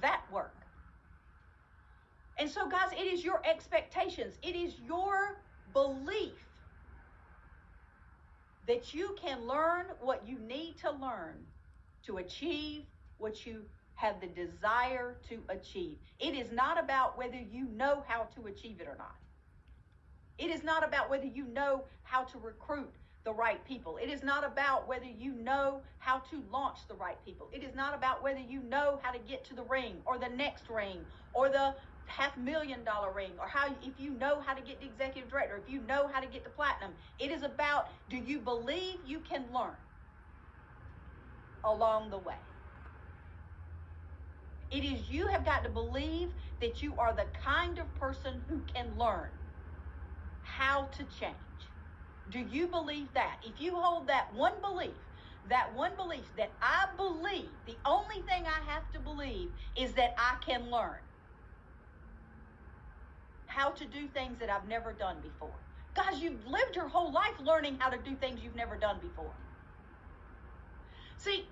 that work. And so, guys, it is your expectations. It is your belief that you can learn what you need to learn to achieve what you have the desire to achieve. It is not about whether you know how to achieve it or not. It is not about whether you know how to recruit the right people. It is not about whether you know how to launch the right people. It is not about whether you know how to get to the ring or the next ring or the $500,000 ring, or if you know how to get to executive director, if you know how to get to platinum. It is about, do you believe you can learn along the way? It is, you have got to believe that you are the kind of person who can learn how to change. Do you believe that? If you hold that one belief that I believe, the only thing I have to believe is that I can learn how to do things that I've never done before. Guys, you've lived your whole life learning how to do things you've never done before. See,